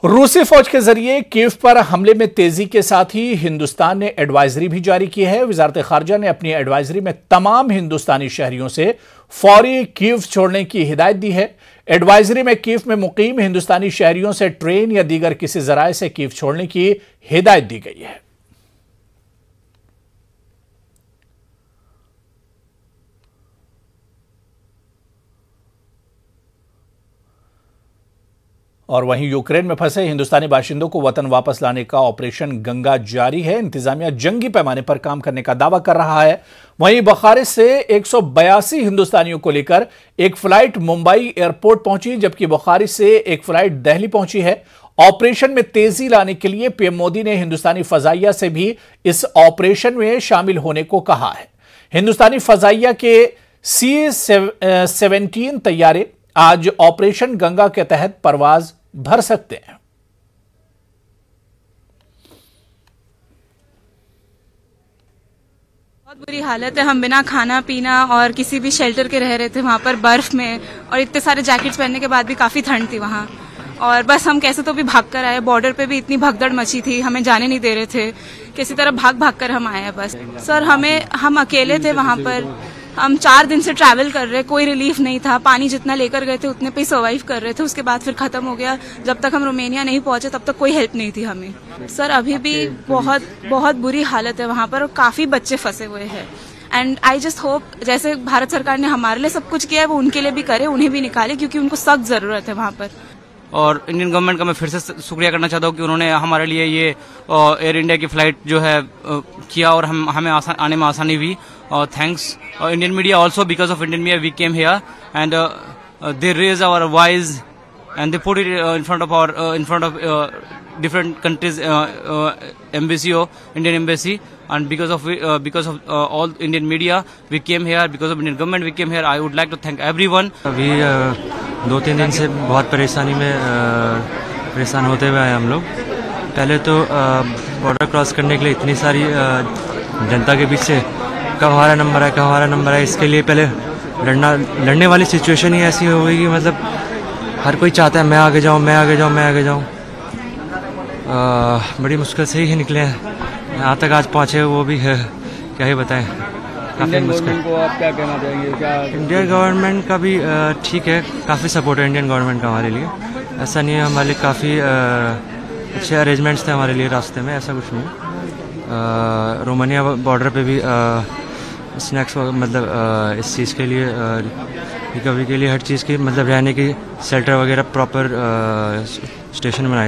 रूसी फौज के जरिए कीव पर हमले में तेजी के साथ ही हिंदुस्तान ने एडवाइजरी भी जारी की है। वजारत खारजा ने अपनी एडवाइजरी में तमाम हिंदुस्तानी शहरियों से फौरी कीव छोड़ने की हिदायत दी है। एडवाइजरी में कीव में मुकीम हिंदुस्तानी शहरियों से ट्रेन या दीगर किसी जराये से कीव छोड़ने की हिदायत दी गई है। और वहीं यूक्रेन में फंसे हिंदुस्तानी बाशिंदों को वतन वापस लाने का ऑपरेशन गंगा जारी है। इंतजामिया जंगी पैमाने पर काम करने का दावा कर रहा है। वहीं बुखारेस्ट से 182 हिंदुस्तानियों को लेकर एक फ्लाइट मुंबई एयरपोर्ट पहुंची, जबकि बुखारेस्ट से एक फ्लाइट दिल्ली पहुंची है। ऑपरेशन में तेजी लाने के लिए पीएम मोदी ने हिंदुस्तानी फजाइया से भी इस ऑपरेशन में शामिल होने को कहा है। हिंदुस्तानी फजाइया के C-17 तैयारे आज ऑपरेशन गंगा के तहत परवाज भर सकते हैं। बहुत बुरी हालत है। हम बिना खाना पीना और किसी भी शेल्टर के रह रहे थे वहां पर बर्फ में, और इतने सारे जैकेट्स पहनने के बाद भी काफी ठंड थी वहां। और बस हम कैसे तो भी भाग कर आए। बॉर्डर पे भी इतनी भगदड़ मची थी, हमें जाने नहीं दे रहे थे। किसी तरह भाग भाग कर हम आए हैं बस। सर हम अकेले थे वहां पर। हम 4 दिन से ट्रैवल कर रहे, कोई रिलीफ नहीं था। पानी जितना लेकर गए थे उतने पे ही सर्वाइव कर रहे थे। उसके बाद फिर खत्म हो गया। जब तक हम रोमानिया नहीं पहुंचे तब तक कोई हेल्प नहीं थी हमें। सर अभी भी बहुत बुरी हालत है वहां पर, और काफी बच्चे फंसे हुए हैं। एंड आई जस्ट होप जैसे भारत सरकार ने हमारे लिए सब कुछ किया है वो उनके लिए भी करे, उन्हें भी निकाले, क्योंकि उनको सख्त जरूरत है वहां पर। और इंडियन गवर्नमेंट का मैं फिर से शुक्रिया करना चाहता हूँ कि उन्होंने हमारे लिए ये एयर इंडिया की फ्लाइट जो है किया, और हमें आने में आसानी हुई। Thanks Indian media also, because of Indian media we came here and they raise our voice and they put it in front of different countries embassy or Indian embassy, and because of all Indian media we came here, because of Indian government we came here. I would like to thank everyone. अभी 2-3 दिन से बहुत परेशान होते हुए आए हम लोग। पहले तो बॉर्डर क्रॉस करने के लिए इतनी सारी जनता के बीच से कब हमारा नंबर है, इसके लिए पहले लड़ने वाली सिचुएशन ही ऐसी हो गई कि मतलब हर कोई चाहता है मैं आगे जाऊं। बड़ी मुश्किल से ही निकले हैं, यहाँ तक आज पहुँचे, वो भी है क्या ही बताएं। इंडियन गवर्नमेंट को आप क्या कहना चाहेंगे? क्या इंडियन गवर्नमेंट का भी ठीक है, काफ़ी सपोर्ट है इंडियन गवर्नमेंट का हमारे लिए। ऐसा नहीं है, हमारे लिए काफ़ी अच्छे अरेंजमेंट्स थे हमारे लिए रास्ते में, ऐसा कुछ नहीं। रोमानिया बॉर्डर पे भी स्नैक्स मतलब इस चीज़ के लिए रिकवरी के लिए हर चीज़ की मतलब रहने की शेल्टर वगैरह प्रॉपर स्टेशन बनाए।